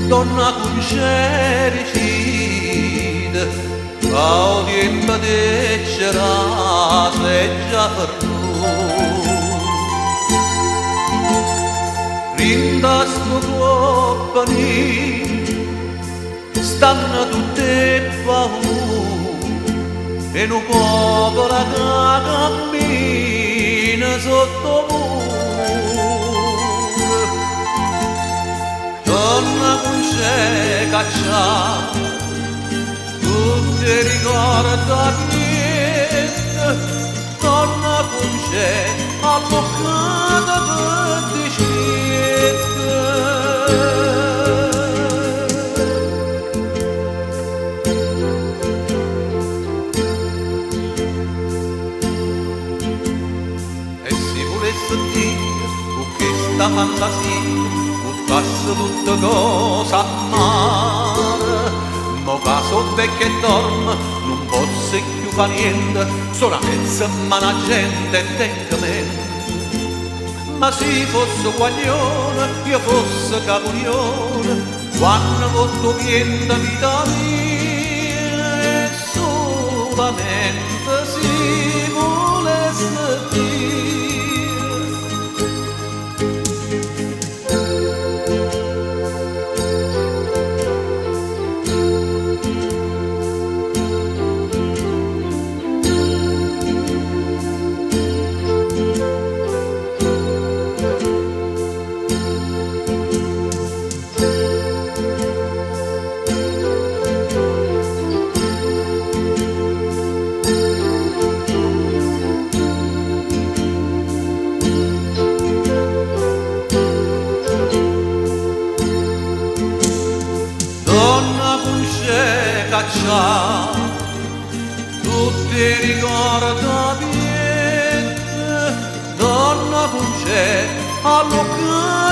Donna con cericide, a tempo di c'era se già per noi. Rinda sto compagni, stanno tutte paura, e un poco la cammina sotto muro. Donna con c'è cacciata, tutti ricorda niente, donna con c'è alloccata per disciette. E si volesse dire con questa fantasia passa tutta cosa a mare, mo caso vecchio e dorme, non posso più fa niente, sono a mezza ma la gente tenga mente. Ma se fosse guaglione, io fosse capolione, quando molto viene vita mia, e solamente si volesse dire. Cacciata, tutti ricorda niente, donna con c'è alloccata